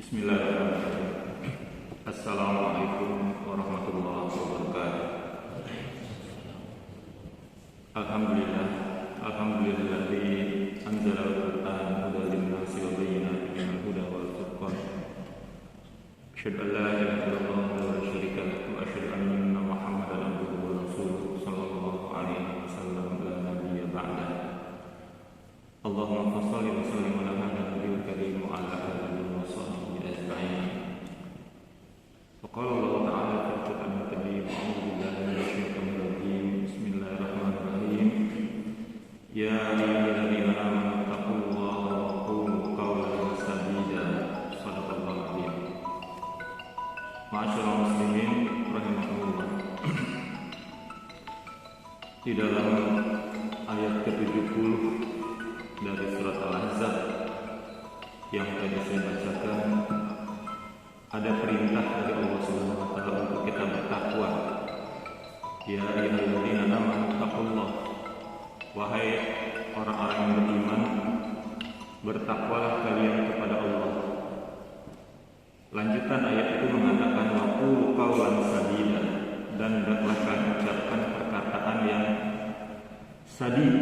Bismillahirrahmanirrahim. Assalamualaikum warahmatullahi wabarakatuh. Alhamdulillah, alhamdulillahilladzi anzala al-Qur'an hudan lin-nasi wa bayyinatin minal huda wal furqan. Asyhadu an la ilaha illallah wa la syarika lahu wa asyhadu anna Muhammadan abduhu wa rasuluhu sallallahu alaihi wasallam la nabiyya ba'da. Allahumma shalli wa sallim ala nabiyil karim wa ala alihi wa sahbihi ajma'in. Qala Allah Ta'ala fil Qur'anil Karim, a'udzu billahi minasy syaithanir rajim. Bismillahirrahmanirrahim. Ya ayyuhalladzina amanu taqullaha wa qulu qawlan sadida. Shadaqallahu adzim. Ma'asyiral muslimin rahimakumullah. Di dalam ayat ke-70 dari surat Al-Ahzab yang tadi saya bacakan, ada perintah dari Allah Subhanahu wa taala untuk kita bertakwa. Ya ayyuhalladzina amanu taqullah. Wahai orang-orang yang beriman, bertakwalah kalian kepada Allah. Lanjutan ayat itu mengatakan waqulu qawlan sadida, dan hendaklah kalian ucapkan perkataan yang sadid.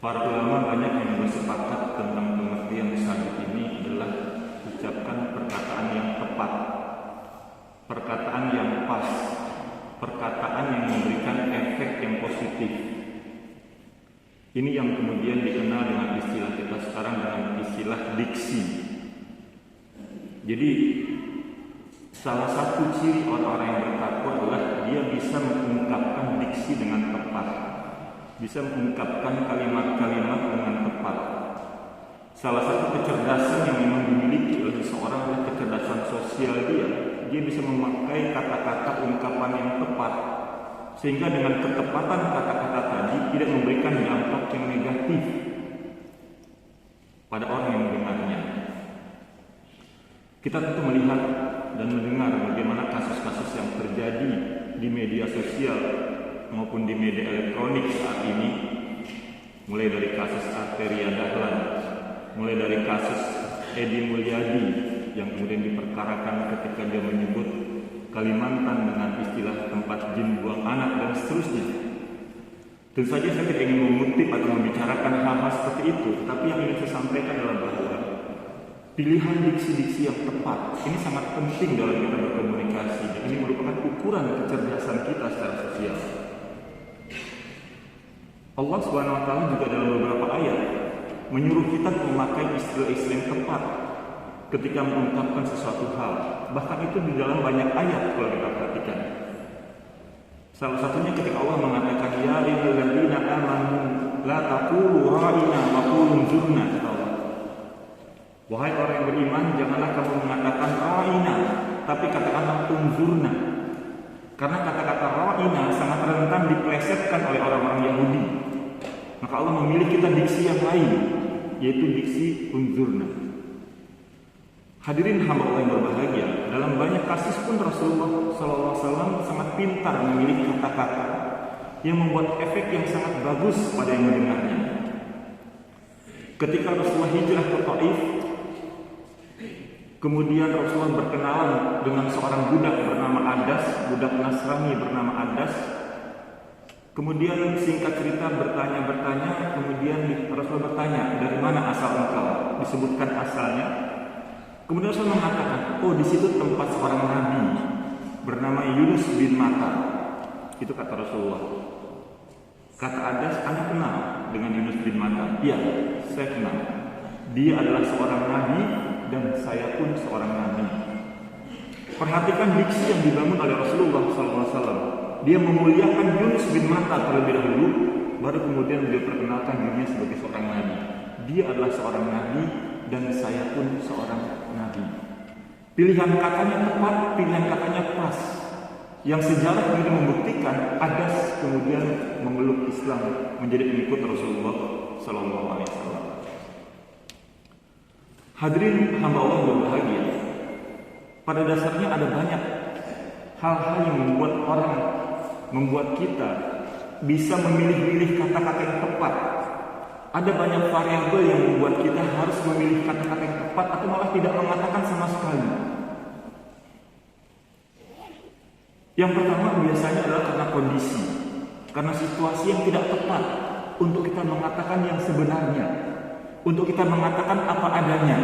Para ulama banyak yang bersepakat tentang pengertian sadid ini adalah ucapkan perkataan yang tepat, perkataan yang pas, perkataan yang memberikan efek yang positif. Ini yang kemudian dikenal dengan istilah kita sekarang dengan istilah diksi. Jadi salah satu ciri orang-orang yang bertakwa adalah dia bisa mengungkapkan diksi dengan tepat, bisa mengungkapkan kalimat-kalimat dengan tepat. Salah satu kecerdasan yang memang dimiliki oleh seseorang adalah kecerdasan sosial dia. Dia bisa memakai kata-kata ungkapan yang tepat, sehingga dengan ketepatan kata-kata tadi tidak memberikan dampak yang negatif pada orang yang mendengarnya. Kita tentu melihat dan mendengar bagaimana kasus-kasus yang terjadi di media sosial maupun di media elektronik saat ini, mulai dari kasus Arteria Dahlan, mulai dari kasus Edi Mulyadi yang kemudian diperkarakan ketika dia menyebut Kalimantan dengan istilah tempat jin buang anak dan seterusnya. Tentu saja saya tidak ingin mengutip atau membicarakan hal-hal seperti itu, tapi yang ingin saya sampaikan adalah bahwa pilihan diksi-diksi yang tepat ini sangat penting dalam kita berkomunikasi. Ini merupakan ukuran kecerdasan kita secara sosial. Allah SWT juga dalam beberapa ayat menyuruh kita memakai istilah-istilah yang tepat ketika mengungkapkan sesuatu hal. Bahkan itu di dalam banyak ayat kalau kita perhatikan. Salah satunya ketika Allah mengatakan ya ayyuhalladzina amanu la taqulu ra'ina wa qulu zurna. Wahai orang yang beriman, janganlah kamu mengatakan ra'ina, tapi katakanlah unzurna. Karena kata-kata ra'ina sangat rentan diplesetkan oleh orang-orang Yahudi. Maka Allah memilih kita diksi yang lain, yaitu diksi unzurna. Hadirin hamba Allah yang berbahagia, dalam banyak kasus pun Rasulullah SAW sangat pintar memilih kata-kata yang membuat efek yang sangat bagus pada yang mendengarnya. Ketika Rasulullah hijrah ke Taif, kemudian Rasulullah berkenalan dengan seorang budak bernama Adas, budak Nasrani bernama Adas. Kemudian singkat cerita bertanya-bertanya, kemudian Rasulullah bertanya, dari mana asal engkau? Disebutkan asalnya. Kemudian Rasulullah mengatakan, oh di situ tempat seorang nabi bernama Yunus bin Matta. Itu kata Rasulullah. Kata Adas, Anda kenal dengan Yunus bin Matta? Iya, saya kenal. Dia adalah seorang nabi dan saya pun seorang nabi. Perhatikan diksi yang dibangun oleh Rasulullah SAW. Dia memuliakan Yunus bin Matta terlebih dahulu, baru kemudian beliau perkenalkan dirinya sebagai seorang nabi. Dia adalah seorang nabi dan saya pun seorang nabi. Pilihan katanya tepat, pilihan katanya pas. Yang sejarah kemudian membuktikan Adas kemudian memeluk Islam, menjadi pengikut Rasulullah SAW. Hadirin hamba Allah yang berbahagia, pada dasarnya ada banyak hal-hal yang membuat kita bisa memilih-milih kata-kata yang tepat, Ada banyak variabel yang membuat kita harus memilih kata-kata yang tepat atau malah tidak mengatakan sama sekali. Yang pertama biasanya adalah karena kondisi, karena situasi yang tidak tepat untuk kita mengatakan yang sebenarnya, untuk kita mengatakan apa adanya.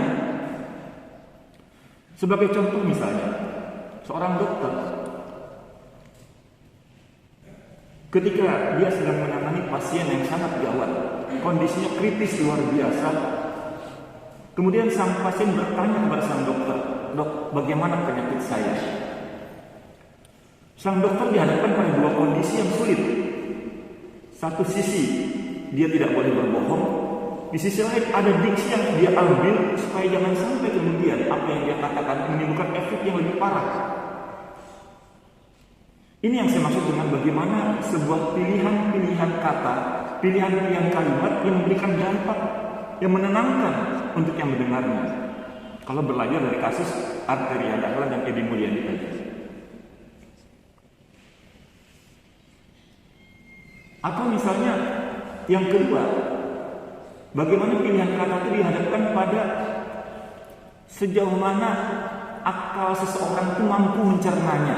Sebagai contoh misalnya, seorang dokter ketika dia sedang menangani pasien yang sangat gawat, kondisinya kritis luar biasa, kemudian sang pasien bertanya kepada sang dokter, "Dok, bagaimana penyakit saya?" Sang dokter dihadapkan pada dua kondisi yang sulit. Satu sisi, dia tidak boleh berbohong. Di sisi lain, ada diksi yang dia ambil supaya jangan sampai kemudian apa yang dia katakan menimbulkan efek yang lebih parah. Ini yang saya maksud dengan bagaimana sebuah pilihan-pilihan kata, pilihan-pilihan kalimat yang memberikan dampak yang menenangkan untuk yang mendengarnya. Kalau belajar dari kasus Arteria Dahlan dan Edi Mulyadi tadi. Atau misalnya yang kedua, bagaimana pilihan kata itu dihadapkan pada sejauh mana akal seseorang itu mampu mencernanya.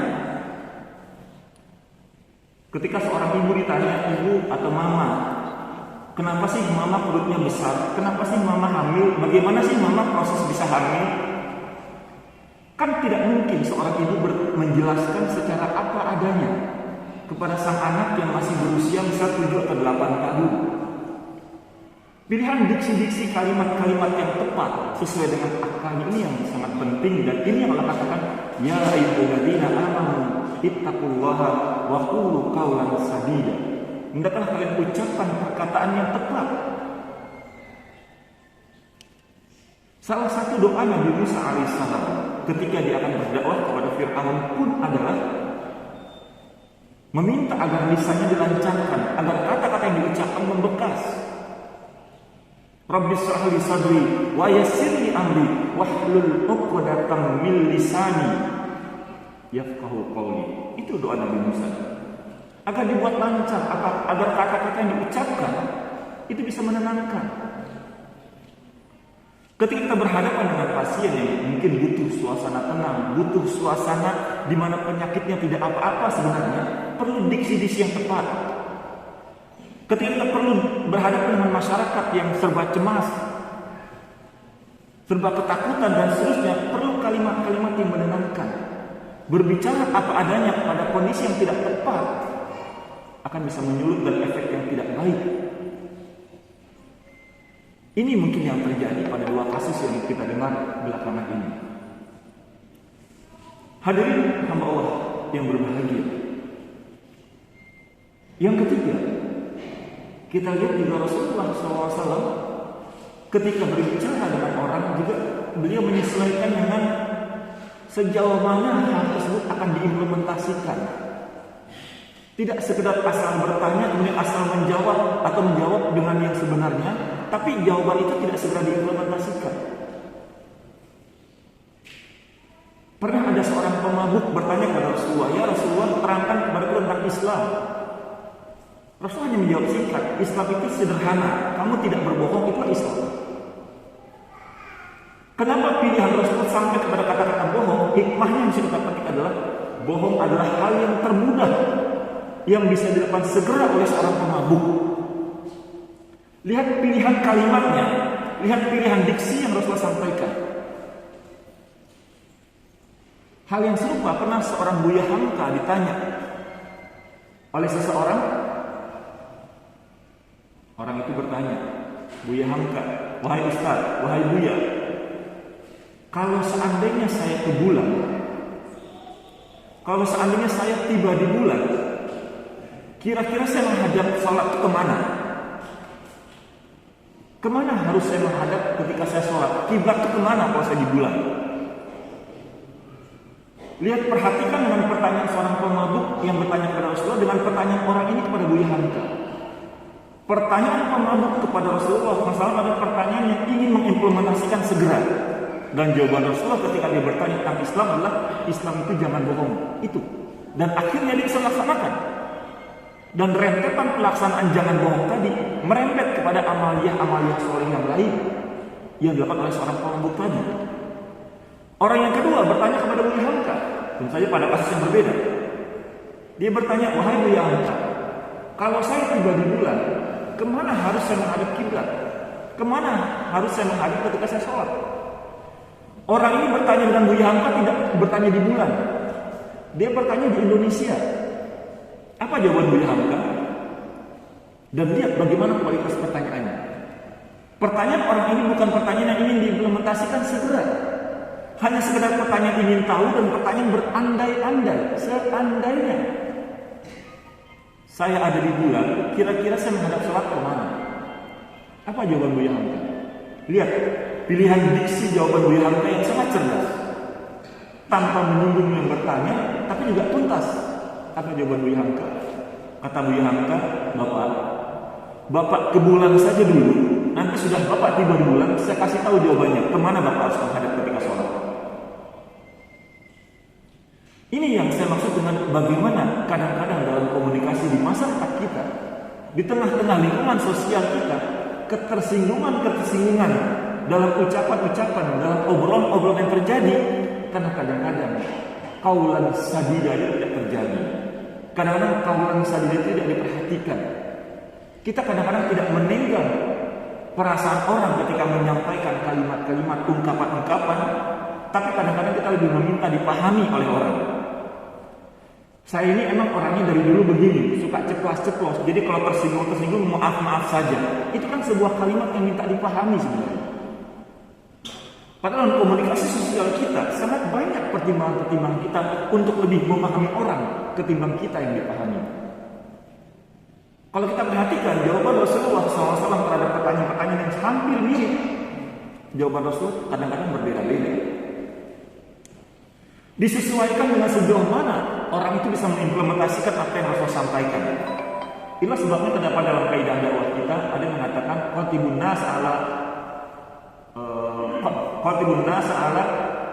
Ketika seorang ibu ditanya, "Ibu atau mama, kenapa sih mama perutnya besar? Kenapa sih mama hamil? Bagaimana sih mama proses bisa hamil?" Kan tidak mungkin seorang ibu menjelaskan secara apa adanya kepada sang anak yang masih berusia misal 7 atau 8 tahun. Pilihan diksi-diksi kalimat-kalimat yang tepat sesuai dengan akalnya ini yang sangat penting, dan ini yang Allah katakan, "Ya ayyuhalladzina amanu ittaqullaha wa qulu qawlan sadida." Hendaklah kalian ucapkan perkataan yang tepat. Salah satu doa Nabi Musa alaihissalam ketika dia akan berdakwah kepada Fir'aun pun adalah meminta agar lisannya dilancarkan, agar kata-kata yang diucapkan membekas. Rabbi shrah li sadri wa yassir li amri wahlul 'uqdatam min lisani yafqahu qawli. Itu doa Nabi Musa. Agar dibuat lancar, agar kata-kata yang diucapkan itu bisa menenangkan. Ketika kita berhadapan dengan pasien yang mungkin butuh suasana tenang, butuh suasana di mana penyakitnya tidak apa-apa sebenarnya, perlu diksi-diksi yang tepat. Ketika kita perlu berhadapan dengan masyarakat yang serba cemas, serba ketakutan dan seterusnya, perlu kalimat-kalimat yang menenangkan. Berbicara apa adanya pada kondisi yang tidak tepat akan bisa menyulut dan efek yang tidak baik. Ini mungkin yang terjadi pada dua kasus yang kita dengar belakangan ini. Hadirin hamba Allah yang berbahagia. Yang ketiga, kita lihat juga Rasulullah SAW ketika berbicara dengan orang juga beliau menyesuaikan dengan sejauh mana hal tersebut akan diimplementasikan. Tidak sekedar asal bertanya kemudian asal menjawab atau menjawab dengan yang sebenarnya, tapi jawaban itu tidak segera diimplementasikan. Pernah ada seorang pemabuk bertanya kepada Rasulullah, "Ya Rasulullah, terangkan kepadaku tentang Islam." Rasulullah hanya menjawab singkat, "Islam itu sederhana, kamu tidak berbohong, itulah Islam." Kenapa pilihan Rasulullah sampai kepada kata-kata bohong? Hikmahnya yang bisa kita petik adalah bohong adalah hal yang termudah yang bisa dilakukan segera oleh seorang pemabuk. Lihat pilihan kalimatnya, lihat pilihan diksi yang Rasulullah sampaikan. Hal yang serupa pernah seorang Buya Hamka ditanya oleh seseorang. Orang itu bertanya, "Buya Hamka, wahai Ustaz, wahai Buya, kalau seandainya saya ke bulan, kalau seandainya saya tiba di bulan, kira-kira saya menghadap sholat itu kemana? Kemana harus saya menghadap ketika saya sholat? Kiblat itu kemana kalau saya di bulan?" Lihat, perhatikan dengan pertanyaan seorang pemabuk yang bertanya kepada Rasulullah dengan pertanyaan orang ini kepada Buya Hamka. Pertanyaan pemabuk kepada Rasulullah masalah adalah pertanyaan yang ingin mengimplementasikan segera. Dan jawaban Rasulullah ketika dia bertanya tentang Islam adalah Islam itu jangan bohong. Itu. Dan akhirnya dia bisa melaksanakan. Dan rentetan pelaksanaan jangan bohong tadi merembet kepada amaliyah soleh yang lain yang dilakukan oleh seorang perampok tadi. Orang yang kedua bertanya kepada Buya Hamka, tentu saja pada kasus yang berbeda. Dia bertanya, wahai Buya Hamka, kalau saya tiba di bulan, kemana harus saya menghadap kiblat? Kemana harus saya menghadap ketika saya sholat? Orang ini bertanya dengan Buya Hamka tidak bertanya di bulan. Dia bertanya di Indonesia. Apa jawaban Buya Hamka? Dan lihat bagaimana kualitas pertanyaannya. Pertanyaan orang ini bukan pertanyaan yang ingin diimplementasikan segera. Hanya sekedar pertanyaan ingin tahu dan pertanyaan berandai-andai. Seandainya saya ada di bulan, kira-kira saya menghadap sholat kemana? Apa jawaban Buya Hamka? Lihat, pilihan diksi jawaban Buya Hamka yang sangat cerdas. Tanpa menyinggung yang bertanya, tapi juga tuntas. Apa jawaban Buya Hamka? Kata Buya Hamka, Bapak ke bulan saja dulu. Nanti sudah Bapak tiba di bulan, saya kasih tahu jawabannya. Kemana Bapak harus menghadap ketika sholat? Ini yang saya maksud dengan bagaimana kadang-kadang dalam komunikasi di masyarakat kita, di tengah-tengah lingkungan sosial kita, ketersinggungan dalam ucapan-ucapan, dalam obrolan-obrolan yang terjadi, karena kadang-kadang kaulan sadida itu tidak terjadi. Kadang-kadang kaulan sadida itu tidak diperhatikan. Kita kadang-kadang tidak menenggang perasaan orang ketika menyampaikan kalimat-kalimat, ungkapan-ungkapan, tapi kadang-kadang kita lebih meminta dipahami oleh orang. Saya ini emang orangnya dari dulu begini, suka ceplas-ceplos. Jadi kalau tersinggung maaf-maaf saja. Itu kan sebuah kalimat yang minta dipahami sebenarnya. Padahal dalam komunikasi sosial kita sangat banyak pertimbangan-pertimbangan kita untuk lebih memahami orang ketimbang kita yang dipahami. Kalau kita perhatikan jawaban Rasulullah SAW terhadap pertanyaan-pertanyaan yang hampir mirip, jawaban Rasul kadang-kadang berbeda-beda. Disesuaikan dengan sejauh mana orang itu bisa mengimplementasikan apa yang Rasul sampaikan. Inilah sebabnya terdapat dalam kaidah dakwah kita ada yang mengatakan qatibun nas ala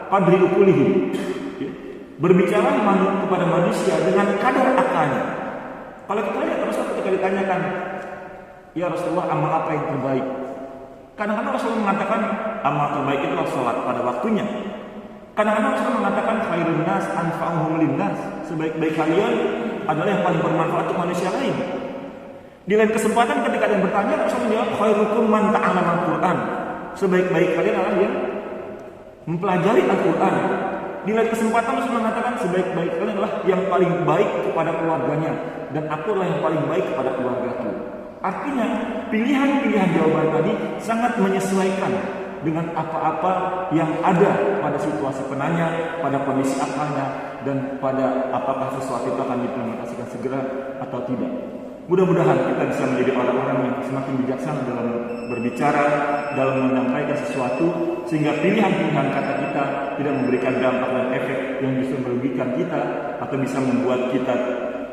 qadri uqulihim. Berbicara kepada manusia dengan kadar akalnya. Kalau kita lihat Rasul ketika ditanyakan, ya Rasulullah, amal apa yang terbaik? Kadang-kadang Rasulullah mengatakan amal terbaik itu sholat pada waktunya. Kadang-kadang Rasulullah mengatakan khairun nas anfa'uhum linnas. Sebaik-baik kalian adalah yang paling bermanfaat untuk manusia lain. Di lain kesempatan ketika ada yang bertanya, Rasulullah menjawab khairukum man ta'allama al-Qur'an. Sebaik-baik kalian adalah yang mempelajari Al-Qur'an. Di lain kesempatan Rasulullah mengatakan sebaik-baik kalian adalah yang paling baik kepada keluarganya, dan aku adalah yang paling baik kepada keluargaku. Artinya pilihan-pilihan jawaban tadi sangat menyesuaikan dengan apa-apa yang ada pada situasi penanya, pada kondisi akalnya, dan pada apakah sesuatu itu akan diimplementasikan segera atau tidak. Mudah-mudahan kita bisa menjadi orang-orang yang semakin bijaksana dalam berbicara, dalam menyampaikan sesuatu, sehingga pilihan-pilihan kata kita tidak memberikan dampak dan efek yang justru merugikan kita, atau bisa membuat kita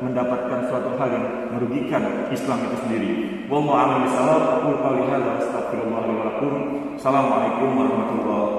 mendapatkan suatu hal yang merugikan Islam itu sendiri. Wallahu a'lam bishawab. Aqulu qawli hadza wa astaghfirullah li wa lakum. Assalamualaikum warahmatullahi wabarakatuh.